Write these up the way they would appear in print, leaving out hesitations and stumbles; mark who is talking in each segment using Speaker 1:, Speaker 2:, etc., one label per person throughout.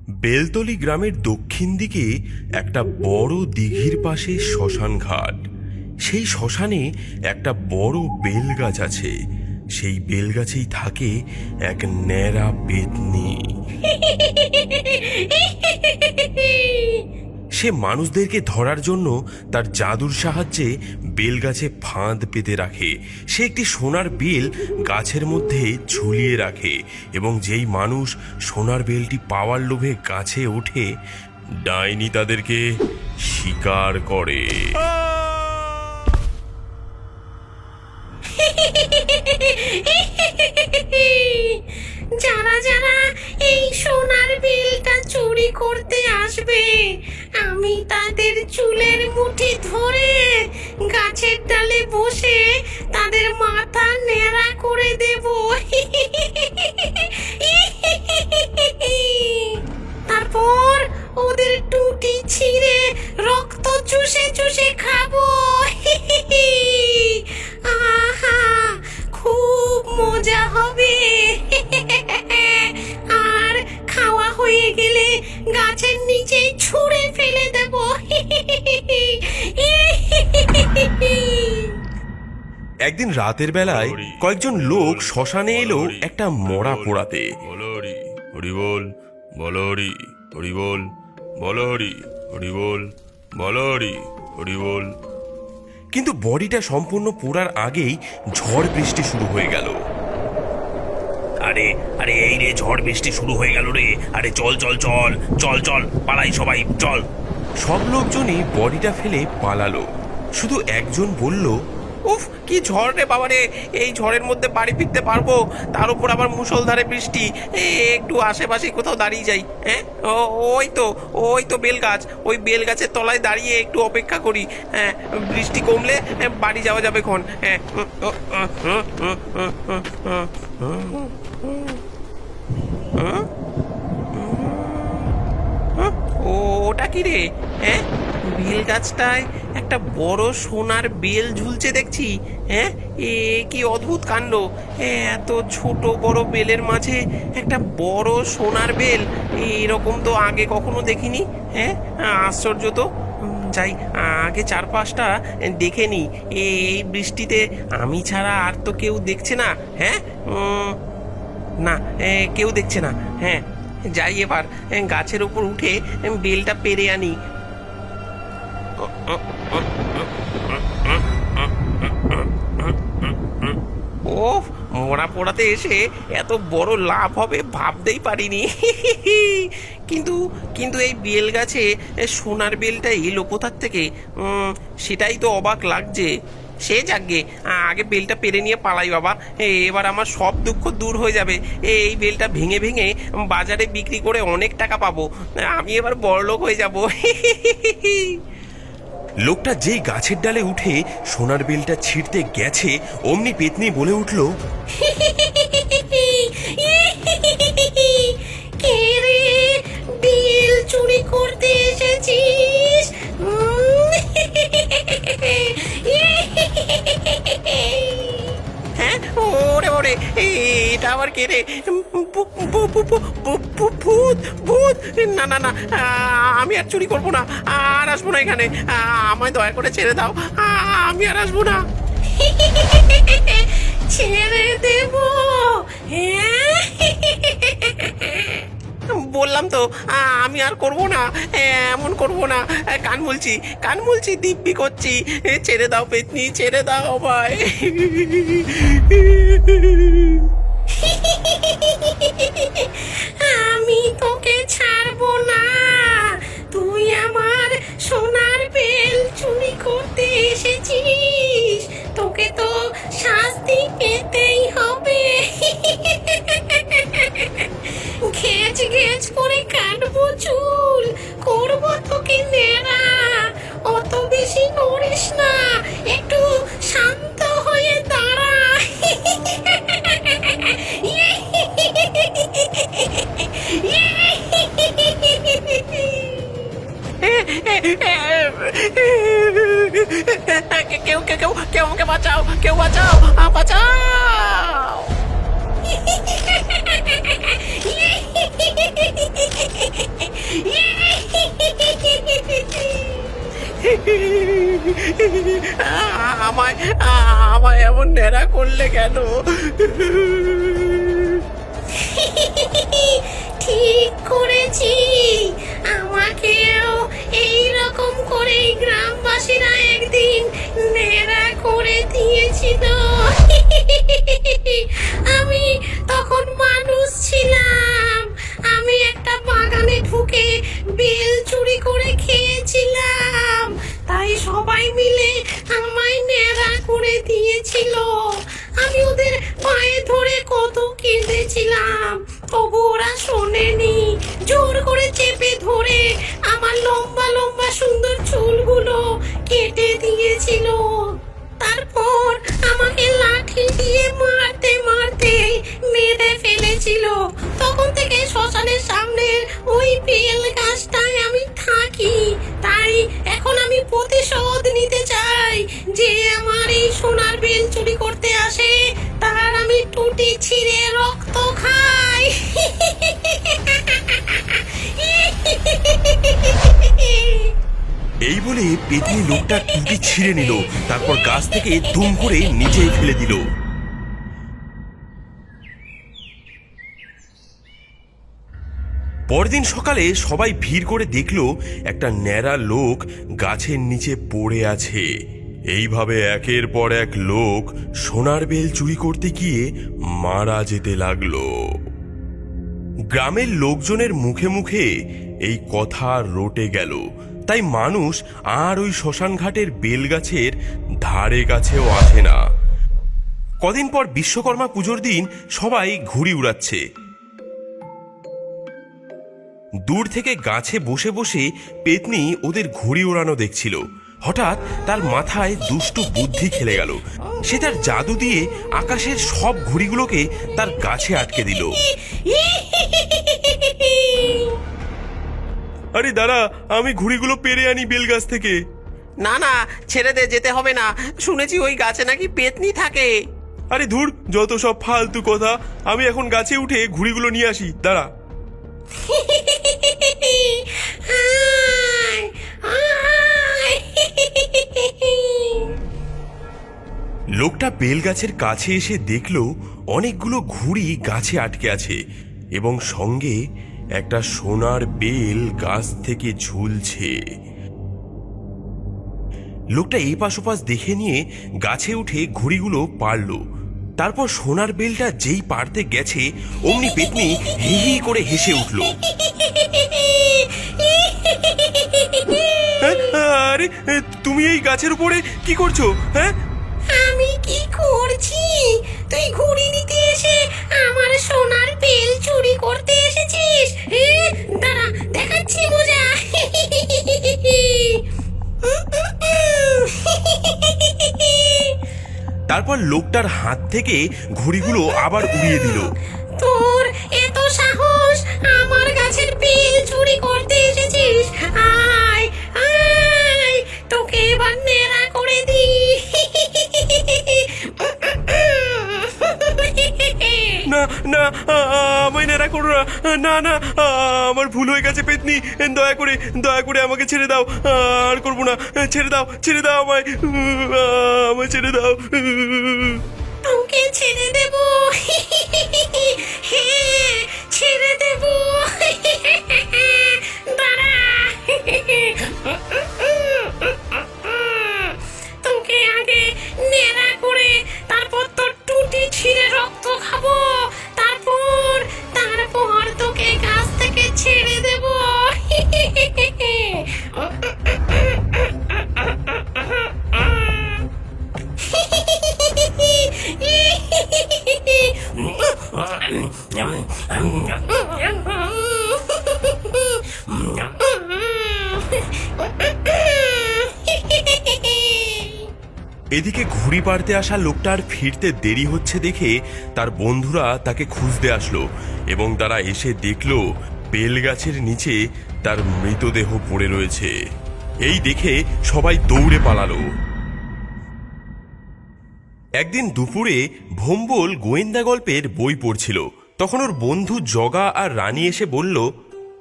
Speaker 1: বেলতলি গ্রামের দক্ষিণ দিকে একটা বড় দিঘির পাশে শ্মশান ঘাট। সেই শ্মশানে একটা বড় বেলগাছ আছে। সেই বেলগাছেই থাকে এক ন্যাড়া পেতনি। সে মানুষদেরকে ধরার জন্য তার জাদুর সাহায্যে বেলগাছে ফাঁদ পেতে রাখে। সে একটি সোনার বেল গাছের মধ্যে ঝুলিয়ে রাখে এবং যেই মানুষ সোনার বেলটি পাওয়ার লোভে গাছে ওঠে, ডাইনি তাদেরকে শিকার করে।
Speaker 2: যারা যারা এই সোনার বেলটা চুরি করতে আসবে, আমি তাদের চুলের মুঠি ধরে গাছের ডালে বসে তাদের মাথা ন্যাড়া করে দেব। তারপর ওদের টুটি ছিঁড়ে রক্ত চুষে চুষে খাবো। আহা, খুব মজা হবে। আর খাওয়া হয়ে গেলে গাছের নিচে ছুঁড়ে ফেলে দেব।
Speaker 1: একদিন রাতের বেলায় কয়েকজন লোক শ্মশানে এলো একটা মরা পোড়াতে।
Speaker 3: বলহরি হরি বল, বলহরি হরি বল, বলহরি হরি বল, বলহরি হরি বল।
Speaker 1: কিন্তু বডিটা সম্পূর্ণ পোড়ার আগেই ঝড় বৃষ্টি শুরু হয়ে গেল।
Speaker 4: আরে আরে এই রে, ঝড় বৃষ্টি শুরু হয়ে গেল রে। আরে চল চল চল চল চল, পালাই সবাই, চল।
Speaker 1: সব লোকজনই বডিটা ফেলে পালালো। শুধু একজন বলল,
Speaker 5: উফ, কি ঝড় রে বাবা রে! এই ঝড়ের মধ্যে বাড়ি ফিরতে পারবো? তার উপর আবার মুষলধারে বৃষ্টি। একটু আশেপাশে কোথাও দাঁড়িয়ে যাই। হ্যাঁ, ওই তো বেল গাছ। ওই বেল গাছের তলায় দাঁড়িয়ে একটু অপেক্ষা করি। হ্যাঁ, বৃষ্টি কমলে বাড়ি যাওয়া যাবে খন। হ্যাঁ। ওটা কি রে? হ্যাঁ, বেল গাছটায় একটা বড় সোনার বেল ঝুলছে দেখছি। হ্যাঁ, এ কি অদ্ভুত কাণ্ড! এত ছোট বড় বেলের মাঝে একটা বড় সোনার বেল, এরকম তো আগে কখনো দেখিনি। হ্যাঁ, আশ্চর্য তো। যাই, আগে চারপাশটা দেখে নি। এই বৃষ্টিতে আমি ছাড়া আর তো কেউ দেখছে না। হ্যাঁ, না, কেউ দেখছে না। হ্যাঁ, যাই এবার গাছের উপর উঠে বেলটা পেরে আনি। ও, মরা পোড়াতে এসে এত বড় লাভ হবে ভাবতেই পারিনি। কিন্তু কিন্তু এই বেল গাছে সোনার বেলটা এলো কোথার থেকে? সেটাই তো অবাক লাগছে। সে যাকগে, আগে বেলটা পেরে নিয়ে পালাই বাবা। এবার আমার সব দুঃখ দূর হয়ে যাবে। এই বেলটা ভেঙে ভেঙে বাজারে বিক্রি করে অনেক টাকা পাবো। আমি এবার বড়লোক হয়ে যাব।
Speaker 1: লোকটা যেই গাছের ডালে উঠে সোনার বেলটা ছিঁড়তে গেছে, অমনি পেতনি বলে উঠল,
Speaker 2: কে রে, বেল চুরি করতে এসেছিস?
Speaker 5: হ্যাঁ, ওরে ওরে, এটা আবার কে রে? ভূত ভূত! না না না, আমি আর চুরি করবো না, আর আসবো না এখানে। আমায় দয়া করে ছেড়ে দাও, আমি আর আসবো না।
Speaker 2: ছেড়ে দেব? হ্যাঁ,
Speaker 5: বললাম তো, আমি আর করবো না, এমন করবো না। কান মুলছি, দিব্যি করছি। ছেড়ে দাও পেতনি, ছেড়ে দাও আমায়।
Speaker 2: আমি তোকে ছাড়বো না। তুই আমার সোনার বেল চুরি করতে এসেছিস, তোকে তো শাস্তি পেতেই হবে। ঘেজ ঘেজ করে কাটবো চুল, করবো তোকে নেড়া। অত বেশি নড়িস না, একটু শান্ত হয়ে দাঁড়া।
Speaker 5: কেউ আমাকে বাঁচাও, কেউ বাঁচাও, বাঁচাও। আমায় আমায় এমন ন্যাড়া করলে কেন?
Speaker 2: ঠিক করেছি, আমাকেও এই রকম করে গ্রামবাসীরা একদিন নেড়া করে দিয়েছিল। আমি তখন মানুষ ছিলাম, আমি একটা বাগানে ঢুকে বেল চুরি করে খেয়েছিলাম, তাই সবাই মিলে আমায় নেড়া করে দিয়েছিল। আমি ওদের পায়ে ধরে কত কেঁদেছিলাম, তবু ওরা শোনেনি। জোর করে চেপে ধরে আমার লম্বা লম্বা সুন্দর চুলগুলো কেটে দিয়েছিল। তারপর আমাকে লাঠি দিয়ে মারতে মারতে মেরে ফেলেছিল। তখন থেকে শ্মশানের সামনে ওই বেল গাছটায় আমি থাকি। তাই এখন আমি প্রতিশোধ নিতে চাই, যে আমার এই সোনার বেল চুরি করতে আসে তার আমি টুটি ছিঁড়ে রক্ত খাই।
Speaker 1: এই বলে পেতনি লোকটার টুটি ছিঁড়ে নিল, তারপর গাছ থেকে দুম করে নিচে ফেলে দিল। পরদিন সকালে সবাই ভিড় করে দেখলো একটা ন্যাড়া লোক গাছের নিচে পড়ে আছে। এইভাবে একের পর এক লোক সোনার বেল চুরি করতে গিয়ে মারা যেতে লাগলো। গ্রামের লোকজনের মুখে মুখে এই কথা রটে গেল, তাই মানুষ আর ওই শ্মশান ঘাটের বেলগাছের ধারে কাছেও আসে না। কদিন পর বিশ্বকর্মা পুজোর দিন সবাই ঘুড়ি উড়াচ্ছে। দূর থেকে গাছে বসে বসে পেতনি ওদের ঘুড়ি ওড়ানো দেখছিল। হঠাৎ তার মাথায় দুষ্টু বুদ্ধি খেলে গেল। সে তার জাদু দিয়ে আকাশের সব ঘুড়িগুলোকে তার গাছে আটকে দিল। আরে দাঁড়া, আমি ঘুড়িগুলো পেরে আনি বেলগাছ থেকে।
Speaker 5: না না, ছেড়ে দে, যেতে হবে না। শুনেছি ওই গাছে নাকি পেতনি থাকে।
Speaker 1: আরে ধুর, যত সব ফালতু কথা। আমি এখন গাছে উঠে ঘুড়িগুলো নিয়ে আসি, দাঁড়া। লোকটা বেলগাছের কাছে এসে দেখলো অনেকগুলো ঘুড়ি গাছে আটকে আছে এবং সঙ্গে একটা সোনার বেল গাছ থেকে ঝুলছে। লোকটা এই পাশ ওপাশ দেখে নিয়ে গাছে উঠে ঘুড়িগুলো পারল। তারপর সোনার বেলটা যেই পারতে গেছে অমনি পেতনি হি হি করে হেসে উঠল। আরে তুমি এই গাছের উপরে কি করছো? হ্যাঁ,
Speaker 2: আমি কি করছি? তুই ঘুড়ি নিতে এসে আমার সোনার বেল চুরি করতে এসেছিস? দাঁড়া, দেখাচ্ছি মজা।
Speaker 1: তারপর লোকটার হাত থেকে ঘুড়িগুলো আবার উড়িয়ে দিল।
Speaker 2: তোর এত সাহস, আমার গাছের বেল চুরি করতে এসেছিস? আয় আয়, তোকে এবার নেড়া করে দি।
Speaker 1: না না, আমায় নেড়া করো না। না না, আমার ভুল হয়ে গেছে পেতনি, দয়া করে আমাকে ছেড়ে দাও। আর করবো না, ছেড়ে দাও আমায়, আমায় ছেড়ে দাও।
Speaker 2: তোকে ছেড়ে দেব, হ্যাঁ ছেড়ে দেব। দাঁড়া, তোকে আগে নেড়া করে তারপর তোর টুটি ছিঁড়ে রক্ত খাবো, তারপর তোকে গাছ থেকে ছেড়ে দেব।
Speaker 1: এদিকে ঘুড়ি পাড়তে আসা লোকটার ফিরতে দেরি হচ্ছে দেখে তার বন্ধুরা তাকে খুঁজতে আসলো এবং তারা এসে দেখলো বেলগাছের নিচে তার মৃতদেহ পড়ে রয়েছে। এই দেখে সবাই দৌড়ে পালালো। একদিন দুপুরে ভোম্বল গোয়েন্দা গল্পের বই পড়ছিল। তখন ওর বন্ধু জগা আর রানী এসে বলল,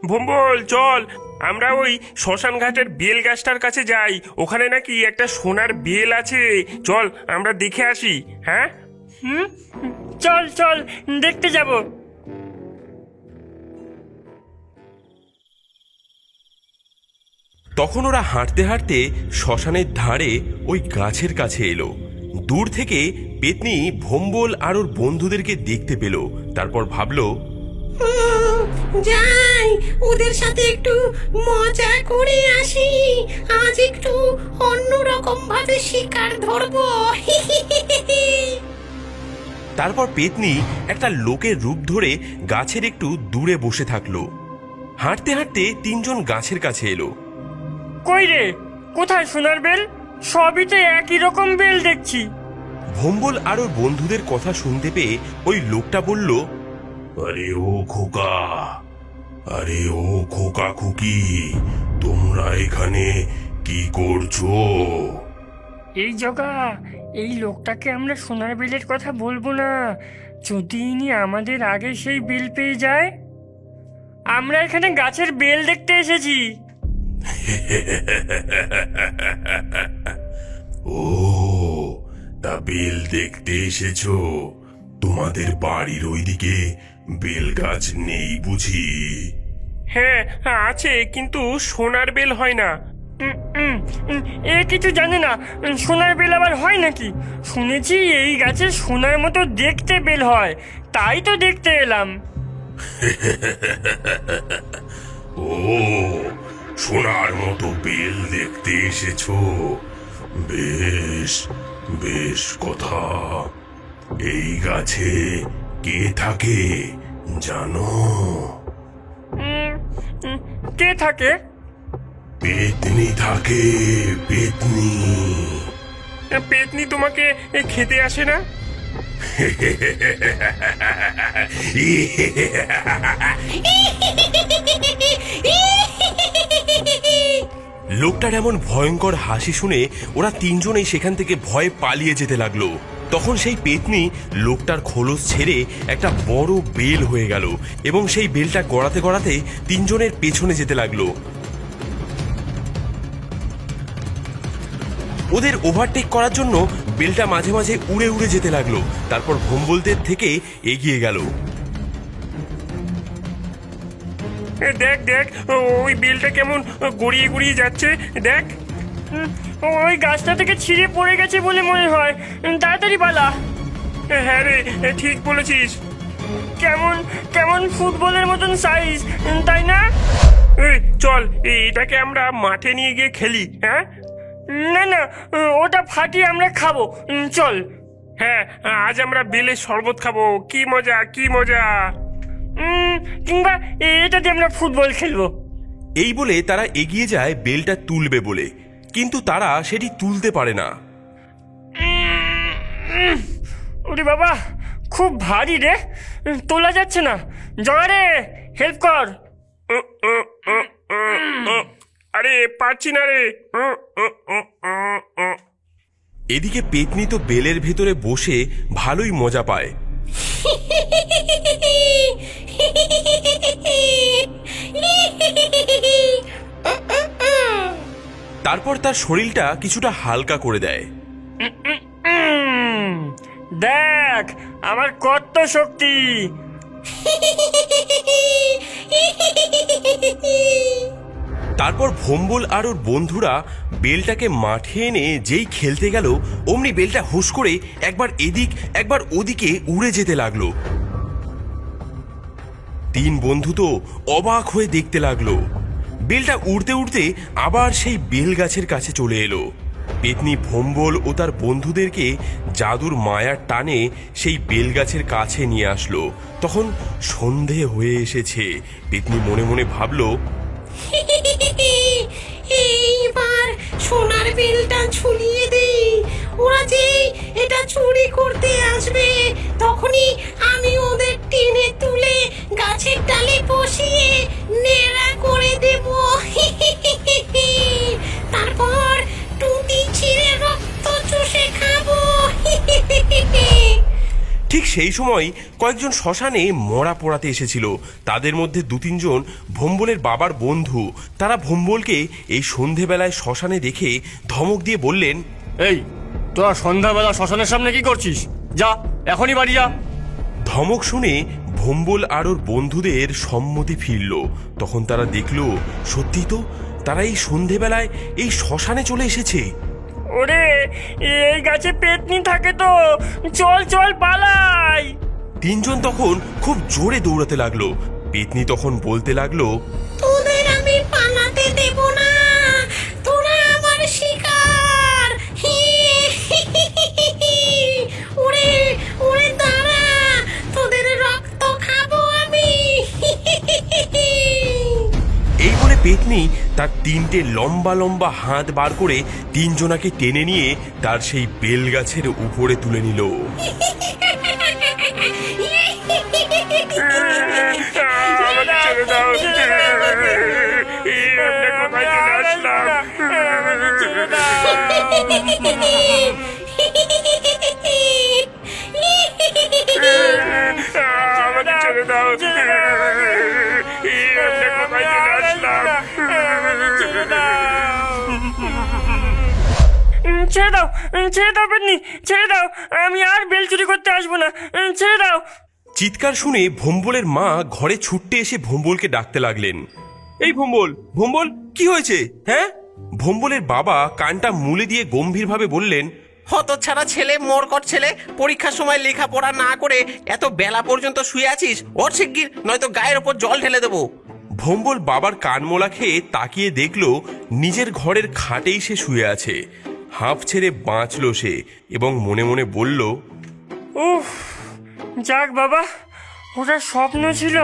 Speaker 1: ভম্বল চল, আমরা ওই শ্মশান ঘাটের বেল গাছটার কাছে যাই। ওখানে নাকি একটা সোনার বেল আছে, চল আমরা দেখে আসি। হ্যাঁ
Speaker 6: চল চল দেখতে যাব।
Speaker 1: তখন ওরা হাঁটতে হাঁটতে শ্মশানের ধারে ওই গাছের কাছে এলো। দূর থেকে পেতনি ভম্বল আর ওর বন্ধুদেরকে দেখতে পেল। তারপর ভাবলো,
Speaker 2: যাই ওদের সাথে একটু মজা করে আসি, আজ একটু অন্যরকম ভাবে শিকার ধরবো।
Speaker 1: তারপর পেতনি একটা লোকের রূপ ধরে গাছের একটু দূরে বসে থাকলো। হাঁটতে হাঁটতে তিনজন গাছের কাছে এলো।
Speaker 6: কই রে, কোথায় সোনার বেল? সবই তো একই রকম বেল দেখছি।
Speaker 1: ভম্বল আর ওর বন্ধুদের কথা শুনতে পেয়ে ওই লোকটা বলল,
Speaker 3: আরে ও খোকা, আরে ও খোকা খুকি, তোমরা এখানে কি করছো?
Speaker 6: এই জগা, এই লোকটাকে আমরা সোনার বেলের কথা বলবো না। যদি ইনি আমাদের আগে সেই বেল পেয়ে যায়। আমরা এখানে গাছের বেল দেখতে এসেছি।
Speaker 3: ও, তা বেল দেখতে এসেছো? তোমাদের বাড়ির ওইদিকে বেল গাছ নেই বুঝি?
Speaker 1: হ্যাঁ আছে, কিন্তু সোনার বেল হয় না।
Speaker 6: এ কিছু জানে না। সোনার বেল আবার হয় নাকি? শুনেছি এই গাছে সোনার মতো দেখতে বেল হয়, তাই তো দেখতে এলাম।
Speaker 3: ও, সোনার মতো বেল দেখতে এসেছো? বেশ বেশ কথা। এই গাছে কে থাকে জানো?
Speaker 6: কে থাকে?
Speaker 3: পেতনি থাকে, পেতনি।
Speaker 1: পেতনি তোমাকে খেতে আসে না? লোকটার এমন ভয়ঙ্কর হাসি শুনে ওরা তিনজনেই সেখান থেকে ভয়ে পালিয়ে যেতে লাগলো। তখন সেই পেতনি লোকটার খোলস ছেড়ে একটা বড় বেল হয়ে গেল এবং সেই বেলটা গড়াতে গড়াতে তিনজনের পেছনে যেতে লাগলো। ওদের ওভারটেক করার জন্য বেলটা মাঝে মাঝে উড়ে উড়ে যেতে লাগলো। তারপর ভম্বলদের থেকে এগিয়ে গেল। দেখ দেখ, ওই বেলটা কেমন গড়িয়ে গড়িয়ে যাচ্ছে, দেখ।
Speaker 6: ওই গাছটা থেকে ছিঁড়ে পড়ে গেছে বলে মনে হয়। তাড়াতাড়ি পালা।
Speaker 1: হ্যাঁ রে, ঠিক বলেছিস।
Speaker 6: কেমন কেমন ফুটবলের মতন সাইজ, তাই না?
Speaker 1: এই চল, এটাকে আমরা মাঠে নিয়ে গিয়ে খেলি। হ্যাঁ
Speaker 6: না না, ওটা ফাটিয়ে আমরা খাবো। চল।
Speaker 1: হ্যাঁ, আজ আমরা বেলের শরবত খাবো। কি মজা, কি মজা।
Speaker 6: কিংবা এটা দিয়ে আমরা ফুটবল খেলবো।
Speaker 1: এই বলে তারা এগিয়ে যায় বেলটা তুলবে বলে, কিন্তু তারা সেটি তুলতে পারে না।
Speaker 6: ওরে বাবা, খুব ভারী রে, তোলা যাচ্ছে না। জগারে, হেল্প কর।
Speaker 1: আরে পারছি না রে। এদিকে পেতনি তো বেলের ভেতরে বসে ভালোই মজা পায়। তারপর তার শরীরটা কিছুটা হালকা করে দেয়।
Speaker 6: দেখ আমার কত শক্তি।
Speaker 1: তারপর ভম্বল আর ওর বন্ধুরা বেলটাকে মাঠে এনে যেই খেলতে গেল, অমনি বেলটা হুশ করে একবার এদিক একবার ওদিকে উড়ে যেতে লাগলো। তিন বন্ধু তো অবাক হয়ে দেখতে লাগলো। বেলটা উড়তে উড়তে আবার সেই বেল গাছের কাছে চলে এলো। পেতনি ভম্বল ও তার বন্ধুদেরকে জাদুর মায়ার টানে সেই বেল গাছের কাছে নিয়ে আসলো। তখন সন্ধে হয়ে এসেছে। পেতনি মনে মনে ভাবলো,
Speaker 2: এইবার সোনার বেলটা ঝুলিয়ে দেই। ওরা যে এটা চুরি করতে আসবে, তখনই আমি ওদের টেনে তুলে গাছের ডালে বসিয়ে নেড়া করে দেব। তারপর টুটি ছিঁড়ে রক্ত চুষে খাবো।
Speaker 1: ঠিক সেই সময় কয়েকজন শ্মশানে মরা পোড়াতে এসেছিল। তাদের মধ্যে 2-3 জন ভোম্বলের বাবার বন্ধু। তারা ভোম্বলকে এই সন্ধেবেলায় শ্মশানে দেখে ধমক দিয়ে বললেন,
Speaker 6: এই তোরা সন্ধ্যাবেলা শ্মশানের সামনে কি করছিস? যা এখনই বাড়ি যা।
Speaker 1: ধমক শুনে ভোম্বল আর ওর বন্ধুদের সম্মতি ফিরল। তখন তারা দেখল সত্যি তো তারা এই সন্ধেবেলায় এই শ্মশানে চলে এসেছে।
Speaker 6: ওরে এই গাছে পেতনি থাকে তো, চল চল পালাই।
Speaker 1: 3 জন তখন খুব জোরে দৌড়াতে লাগলো। পেতনি তখন বলতে লাগলো,
Speaker 2: তোদের আমি পালাতে দেব না, তোরা আমার শিকার। ওরে ওরে দাঁড়া, তোদের রক্ত খাবো আমি।
Speaker 1: এই বলে পেতনি তার 3টে লম্বা লম্বা হাত বার করে 3 জনাকে টেনে নিয়ে তার সেই বেল গাছের উপরে তুলে নিল।
Speaker 6: ছেড়ে দাও, ছেড়ে দাও পেতনি, ছেড়ে দাও। আমি আর বেল চুরি করতে আসবো না, ছেড়ে দাও।
Speaker 1: চিৎকার শুনে ভোম্বলের মা ঘরে ছুটতে এসে ভোম্বলকে ডাকতে লাগলেন। এই ভোম্বল, ভোম্বল, কি হয়েছে? হ্যাঁ? ভোম্বলের বাবা কানটা মুলে দিয়ে গম্ভীরভাবে বললেন,
Speaker 5: হতচ্ছাড়া ছেলে, মরকট ছেলে, পরীক্ষার সময় লেখাপড়া না করে এত বেলা পর্যন্ত শুয়ে আছিস। ওর শিগগির, নয়তো গায়ের ওপর জল ঢেলে দেবো।
Speaker 1: ভোম্বল বাবার কানমোলা খেয়ে তাকিয়ে দেখলো নিজের ঘরের খাটেই সে শুয়ে আছে। হাঁফ ছেড়ে বাঁচল সে এবং মনে মনে বলল,
Speaker 6: উফ, যাক বাবা, ওটা স্বপ্ন ছিল।